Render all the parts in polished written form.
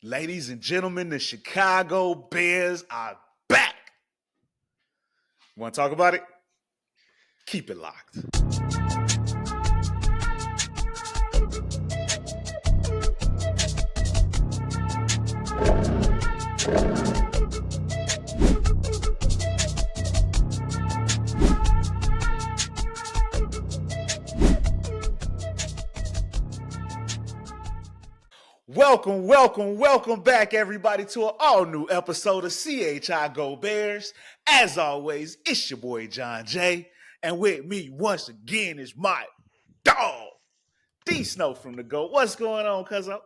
Ladies and gentlemen, the Chicago Bears are back. Want to talk about it? Keep it locked. Welcome back, everybody, to an all-new episode of CHI Go Bears. As always, it's your boy, John J. And with me, once again, is my dog, D-Snow from the GO. What's going on, cuzzo?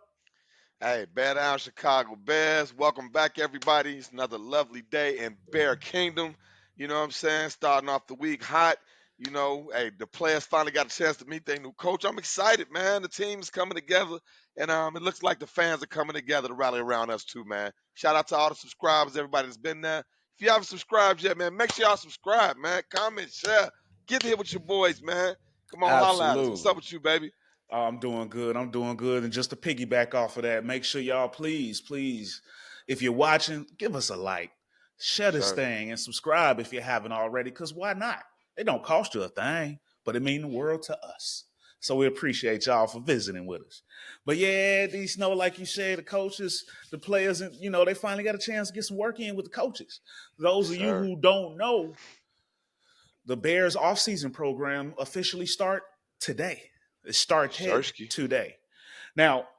Hey, Bear Down Chicago Bears. Welcome back, everybody. It's another lovely day in Bear Kingdom. You know what I'm saying? Starting off the week hot. Hey, the players finally got a chance to meet their new coach. I'm excited, man. The team's coming together, and it looks like the fans are coming together to rally around us too, man. Shout out to all the subscribers, everybody that's been there. If you haven't subscribed yet, man, make sure y'all subscribe, man. Comment, share. Get here with your boys, man. Come on, holla at us. What's up Absolutely. with you, baby? I'm doing good. I'm doing good. And just to piggyback off of that, make sure y'all please, if you're watching, give us a like, share this Sure. thing, and subscribe if you haven't already. Because why not? It don't cost you a thing, but it mean the world to us. So we appreciate y'all for visiting with us. But yeah, these like you said, the coaches, the players, and they finally got a chance to get some work in with the coaches. Yes, Those of you sir. who don't know, the Bears offseason program officially start today. It started Sirski. today. Now,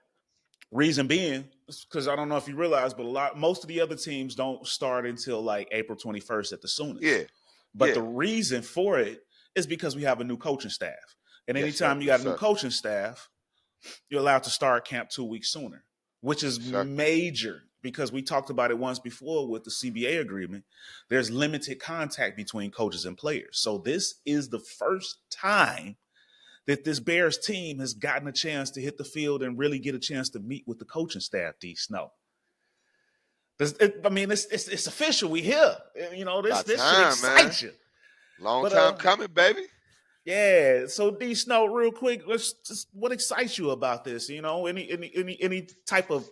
reason being, because I don't know if you realize, but most of the other teams don't start until like April 21st at the soonest. Yeah, But the yeah. reason for it is because we have a new coaching staff. And Yes, sir. anytime you Yes, got a new sir. coaching staff, you're allowed to start camp 2 weeks sooner, which is Yes, sir. major because we talked about it once before with the CBA agreement. There's limited contact between coaches and players. So this is the first time that this Bears team has gotten a chance to hit the field and really get a chance to meet with the coaching staff, D Snow. It's official. We here. About This should time, man. excite you. Long But time coming, baby. yeah. So D Snow, real quick, what excites you about this? Any type of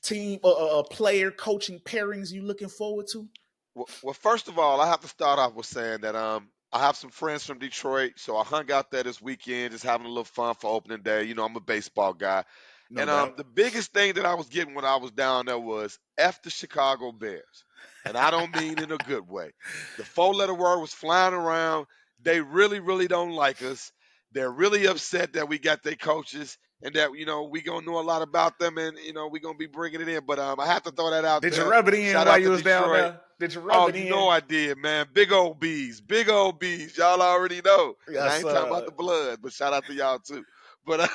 team or player coaching pairings you looking forward to? Well, first of all, I have to start off with saying that I have some friends from Detroit, so I hung out there this weekend, just having a little fun for opening day. I'm a baseball guy, No and doubt. the biggest thing that I was getting when I was down there was "F the Chicago Bears," and I don't mean in a good way. The four-letter word was flying around. They really, really don't like us. They're really upset that we got their coaches and that we gonna know a lot about them, and we gonna be bringing it in. But I have to throw that out Did you there. rub it in Shout while out you to was down Detroit. there? Did you rub Oh, it you know in? I did, man. Big old bees. Big old bees. Y'all already know. And I Yes, ain't talking about the blood, but shout out to y'all too. But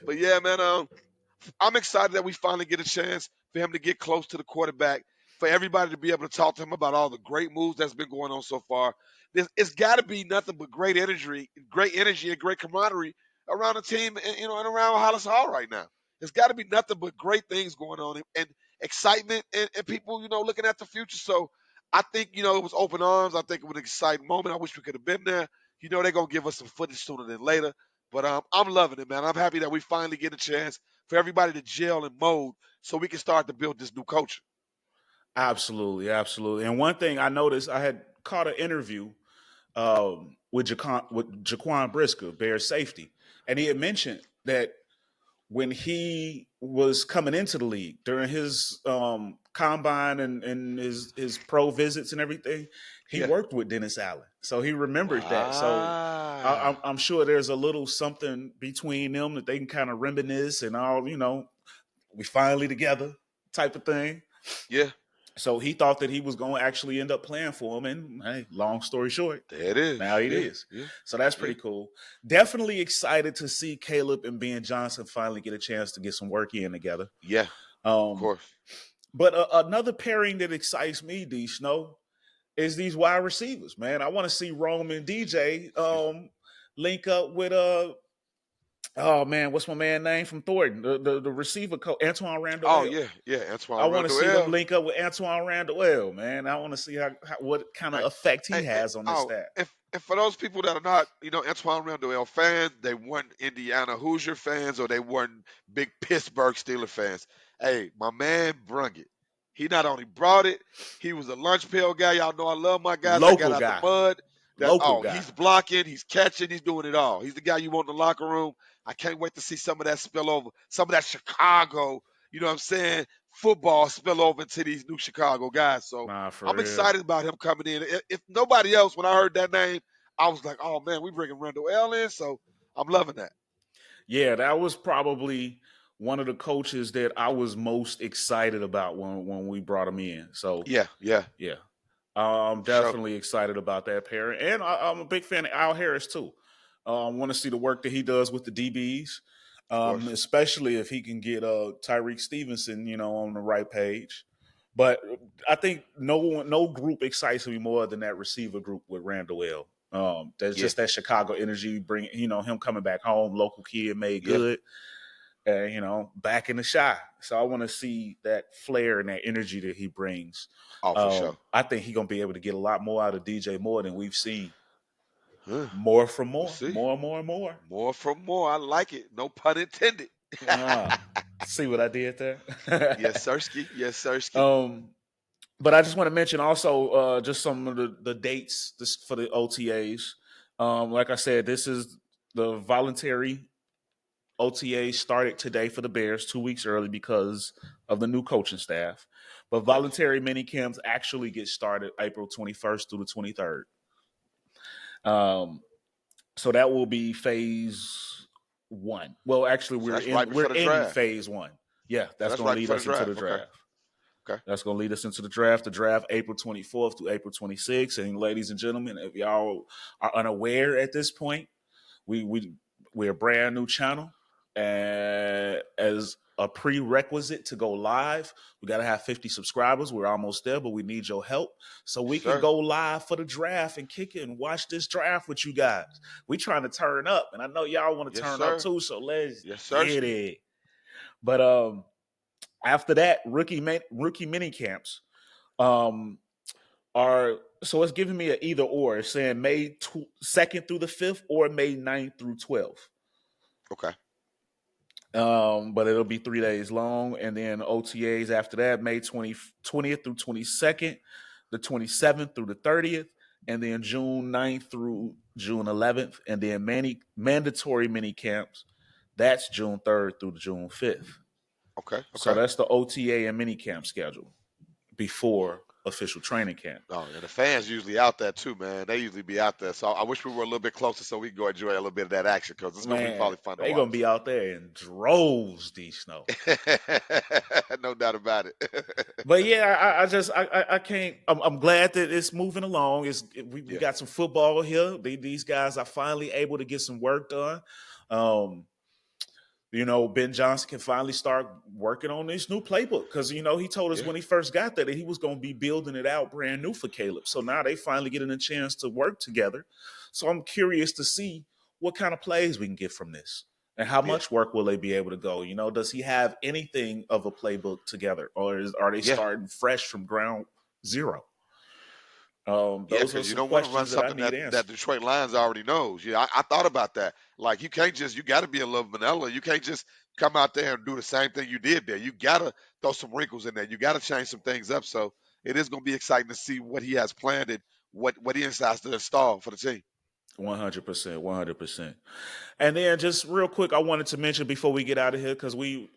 but yeah, man, I'm excited that we finally get a chance for him to get close to the quarterback, for everybody to be able to talk to him about all the great moves that's been going on so far. It's got to be nothing but great energy, and great camaraderie around the team, and around Hollis Hall right now. It's got to be nothing but great things going on, and excitement, and people, looking at the future. So I think, it was open arms. I think it was an exciting moment. I wish we could have been there. They're gonna give us some footage sooner than later. But I'm loving it, man. I'm happy that we finally get a chance for everybody to gel and mold so we can start to build this new culture. absolutely, absolutely. And one thing I noticed, I had caught an interview with Jaquan Brisker, Bears safety, and he had mentioned that when he was coming into the league during his combine and his pro visits and everything, he Yeah. worked with Dennis Allen, so he remembered that. So Wow. I'm sure there's a little something between them that they can kind of reminisce and all. We finally together type of thing. Yeah. So he thought that he was going to actually end up playing for him. And hey, long story short, There it is. now it Yeah. is. Yeah. So that's Yeah. pretty cool. Definitely excited to see Caleb and Ben Johnson finally get a chance to get some work in together. Yeah. Of Um, course. but another pairing that excites me, D Snow, is these wide receivers, man. I want to see Rome and DJ link up with oh man, what's my man name from Thornton? The receiver coach, Antoine Oh Randall. yeah. Yeah. I Antoine want to Randall see them L. link up with Antoine Randall, man. I want to see what kind of Hey, effect he hey, has on this oh, staff. if for those people that are not, Antoine Randall L fans, they weren't Indiana Hoosier fans or they weren't big Pittsburgh Steeler fans. Hey, my man brung it. He not only brought it, he was a lunch pail guy. Y'all know I love my guys that got Local out the guy. mud. That Local guy. he's blocking, he's catching, he's doing it all. He's the guy you want in the locker room. I can't wait to see some of that spill over, some of that Chicago, you know what I'm saying, football spill over into these new Chicago guys. So Nah, for I'm real. excited about him coming in. If nobody else, when I heard that name, I was like, oh man, we bringing Randall L in. So I'm loving that. Yeah, that was probably one of the coaches that I was most excited about when we brought him in. So Yeah, yeah, yeah, I'm for sure. definitely excited about that pair, and I'm a big fan of Al Harris too. I want to see the work that he does with the DBs, Of course. especially if he can get Tyreek Stevenson, on the right page. But I think no group excites me more than that receiver group with Randall L. There's Yeah, just that Chicago energy, bring him coming back home, local kid made yeah. good, and back in the shot. So I want to see that flair and that energy that he brings. Oh, for sure. I think he's gonna be able to get a lot more out of DJ Moore than we've seen. Huh. More from We'll more, see. more and more and more. More from more. I like it. No pun intended. Ah, see what I did there? Yes, Sirski. Yes, Sirski. um, but I just want to mention also just some of the dates for the OTAs. Like I said, this is the voluntary OTA started today for the Bears 2 weeks early because of the new coaching staff. But Okay. voluntary mini camps actually get started April 21st through the 23rd. Um, so that will be phase one. Well, actually, So we're that's in right we're before the in draft. phase one. Yeah, So that's that's going to right lead before the us into the draft. Okay. draft. Okay. That's going to lead us into the draft. The draft April 24th to April 26th. And ladies and gentlemen, if y'all are unaware at this point, we we're a brand new channel, and as a prerequisite to go live, we got to have 50 subscribers. We're almost there, but we need your help so Yes, we can sir. go live for the draft and kick it and watch this draft with you guys. We trying to turn up, and I know y'all want to Yes, turn up sir. too, so let's Yes, get Sirski. it. But after that, rookie mini camps um are, so it's giving me an either or. It's saying May 2nd through the 5th or May 9th through 12th. Okay. But it'll be 3 days long. And then OTAs after that, May 20th through 22nd, the 27th through the 30th, and then June 9th through June 11th. And then mandatory mini camps, that's June 3rd through June 5th. Okay. So Okay. that's the OTA and mini camp schedule before official training camp. Oh, and the fans usually out there too, man. They usually be out there. So I wish we were a little bit closer so we can go enjoy a little bit of that action because it's gonna be Man, probably fun to they gonna watch. be out there in droves, D Snow. No doubt about it. But yeah, I can't. I'm glad that it's moving along. We Yeah. got some football here. These guys are finally able to get some work done. Um, Ben Johnson can finally start working on this new playbook because he told us Yeah. when he first got there that he was going to be building it out brand new for Caleb. So now they finally getting a chance to work together. So I'm curious to see what kind of plays we can get from this and how Yeah. much work will they be able to go. Does he have anything of a playbook together, or are they Yeah. starting fresh from ground zero? Yeah, Those are because you some don't want to run questions that I something need that answered. Detroit Lions already knows. Yeah, I thought about that. Like you got to be a little vanilla. You can't just come out there and do the same thing you did there. You got to throw some wrinkles in there. You got to change some things up. So it is going to be exciting to see what he has planned and what he decides to install for the team. 100%, 100%. And then just real quick, I wanted to mention before we get out of here because we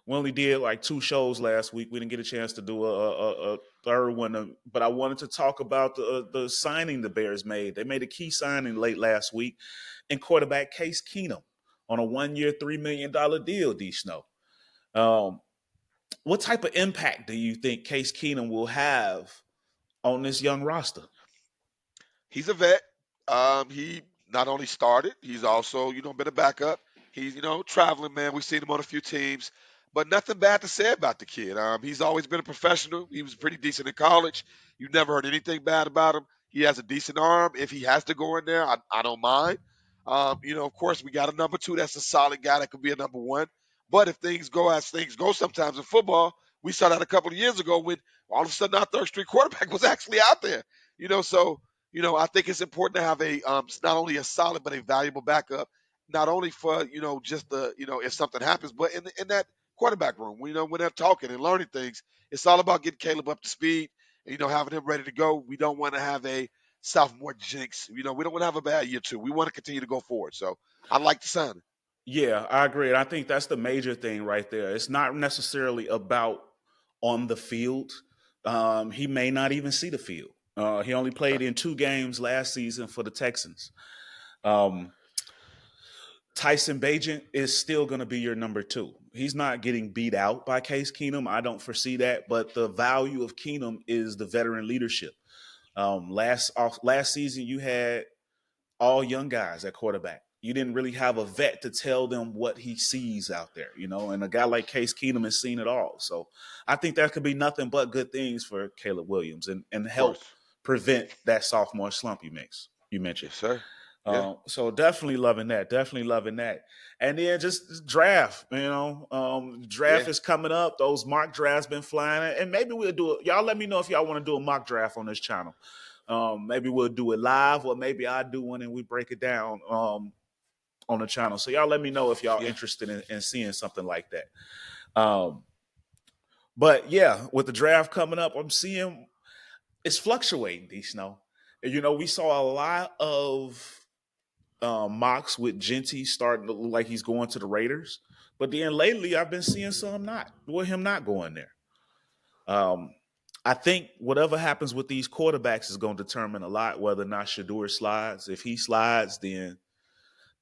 only did like two shows last week. We didn't get a chance to do a third one, but I wanted to talk about the signing the Bears made. They made a key signing late last week in quarterback Case Keenum on a 1 year, $3 million deal. D Snow, um, what type of impact do you think Case Keenum will have on this young roster? He's a vet. He not only started, he's also, been a backup. He's, traveling, man. We've seen him on a few teams, but nothing bad to say about the kid. He's always been a professional. He was pretty decent in college. You never heard anything bad about him. He has a decent arm. If he has to go in there, I don't mind. Of course, we got a number two that's a solid guy that could be a number one. But if things go as things go sometimes in football, we saw that a couple of years ago when all of a sudden our third string quarterback was actually out there. So I think it's important to have a not only a solid but a valuable backup, not only for just the if something happens, but in that quarterback room. When they're talking and learning things, it's all about getting Caleb up to speed and having him ready to go. We don't want to have a sophomore jinx. We don't want to have a bad year too. We want to continue to go forward. So I like the signing. Yeah, I agree. And I think that's the major thing right there. It's not necessarily about on the field. He may not even see the field. He only Okay. played in 2 games last season for the Texans. Um, Tyson Bagent is still going to be your number 2. He's not getting beat out by Case Keenum. I don't foresee that. But the value of Keenum is the veteran leadership. Last season, you had all young guys at quarterback. You didn't really have a vet to tell them what he sees out there, and a guy like Case Keenum has seen it all. So I think that could be nothing but good things for Caleb Williams and Of help course. prevent that sophomore slump you mentioned. Yes, sir. Yeah. So definitely loving that. Definitely loving that. And then just draft. Draft Yeah. is coming up. Those mock drafts been flying, and maybe we'll do it. Y'all let me know if y'all want to do a mock draft on this channel. Maybe we'll do it live, or maybe I'll do one and we break it down on the channel. So y'all let me know if y'all Yeah. interested in seeing something like that. Um, but yeah, with the draft coming up, I'm seeing it's fluctuating. D Snow. We saw a lot of mocks with Genty starting to look like he's going to the Raiders, but then lately I've been seeing some not with him not going there. Um, I think whatever happens with these quarterbacks is going to determine a lot whether or not Shador slides. If he slides, then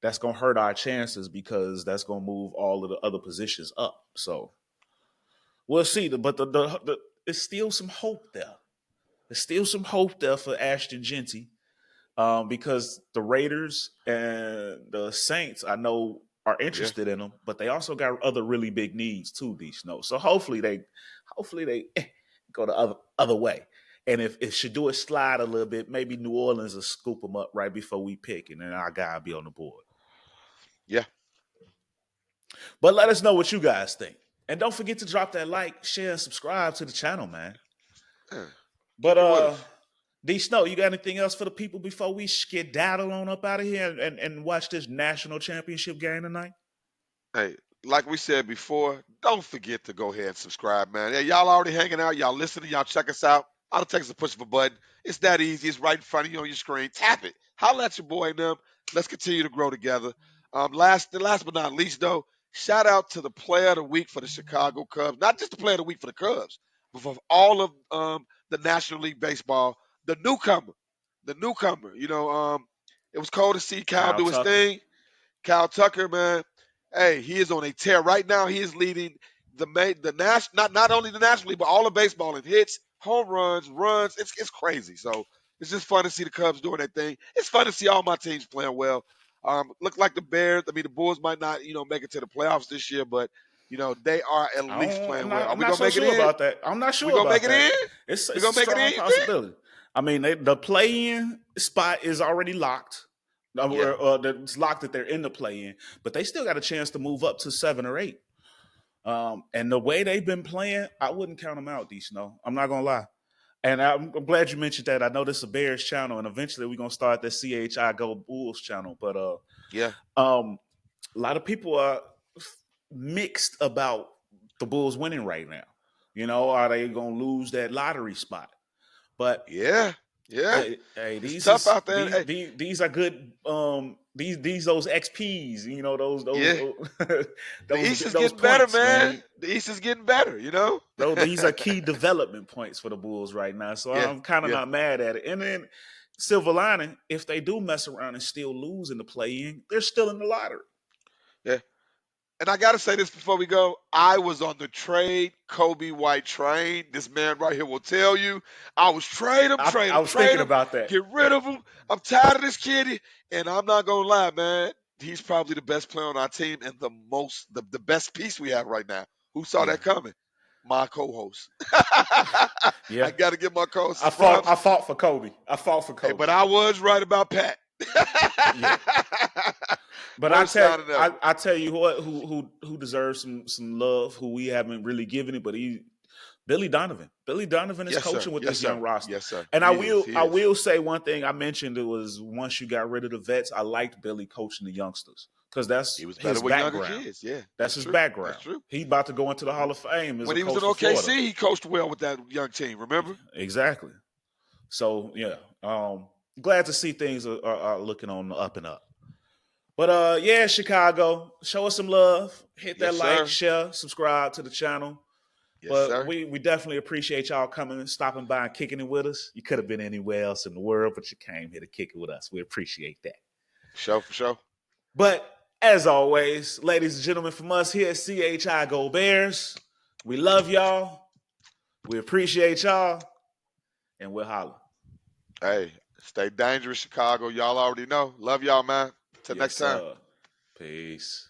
that's going to hurt our chances because that's going to move all of the other positions up. So we'll see. But there's still some hope there. There's still some hope there for Ashton Genty because the Raiders and the Saints, I know, are Yeah. interested in him, but they also got other really big needs too. These Snow, so hopefully they go the other way. And if Shador slide a little bit, maybe New Orleans will scoop him up right before we pick, and then our guy will be on the board. Yeah. But let us know what you guys think, and don't forget to drop that like, share, and subscribe to the channel, man. Yeah. But Keep it with us. D Snow, you got anything else for the people before we skedaddle on up out of here and watch this national championship game tonight? Hey, like we said before, don't forget to go ahead and subscribe, man. Yeah, y'all already hanging out, y'all listening, y'all check us out. All it takes is a push of a button. It's that easy. It's right in front of you on your screen. Tap it. Holla at your boy and them. Let's continue to grow together. Last but not least, though, shout out to the player of the week for the Chicago Cubs. Not just the player of the week for the Cubs, but for all of the National League Baseball. The newcomer, the newcomer. It was cold to see Cal Kyle do his Tucker. thing. Kyle Tucker, man, hey, he is on a tear right now. He is leading not only the National League, but all of baseball in hits, home runs, runs. It's crazy. So it's just fun to see the Cubs doing that thing. It's fun to see all my teams playing well. Look like the Bears. I mean, the Bulls might not make it to the playoffs this year, but they are at I least don't, I'm playing well. not. Are I'm we not gonna so make it sure in? about that. I'm not We sure gonna make about it that. in? It's We a gonna make it strong in, Jen? possibility. I mean, the play-in spot is already locked. Yeah, It's locked that they're in the play-in, but they still got a chance to move up to 7 or 8. And the way they've been playing, I wouldn't count them out, D Snow. I'm not gonna lie. And I'm glad you mentioned that. I know this is a Bears channel, and eventually we're gonna start the CHI Go Bulls channel. But yeah, um, a lot of people are mixed about the Bulls winning right now. Are they gonna lose that lottery spot? But yeah, yeah. hey, It's these tough is out there. Hey, these are good. These those XPs. Those yeah. The those East is those getting better, points, man. man. The East is getting better. Though these are key development points for the Bulls right now. So Yeah, I'm kind of yeah, not mad at it. And then silver lining, if they do mess around and still lose in the play-in, they're still in the lottery. yeah. And I gotta say this before we go. I was on the trade Kobe White train. This man right here will tell you. I was I was trade thinking him, about that. get rid of him. I'm tired of this kitty. And I'm not gonna lie, man. He's probably the best player on our team and the best piece we have right now. Who saw Yeah, that coming? My co-host. I yeah. gotta give my co-host I his fought. props. I fought for Kobe. I fought for Hey, Kobe. but I was right about Pat. Yeah. But Worst signing ever. I tell you what, who deserves some love, who we haven't really given it, but Billy Donovan. Billy Donovan is Yes, sir. coaching with Yes, this young sir. roster. Yes, sir. And He is. He I is. will say one thing I mentioned, it was once you got rid of the vets, I liked Billy coaching the youngsters because that's He was better his with younger background. kids. Yeah, That's that's his true. That's background. true. He about to go into the Hall of Fame as When a he was coach in for Florida. OKC, he coached well with that young team. Remember? Exactly. So yeah, glad to see things are looking on the up and up. But yeah, Chicago, show us some love. Hit that Yes, like, sir. share, subscribe to the channel. Yes, But sir. we definitely appreciate y'all coming and stopping by and kicking it with us. You could have been anywhere else in the world, but you came here to kick it with us. We appreciate that. For sure. For sure. But as always, ladies and gentlemen, from us here at CHI Go Bears, we love y'all. We appreciate y'all, and we'll holler. Hey, stay dangerous, Chicago. Y'all already know. Love y'all, man. Till Yes, next time. sir. Peace.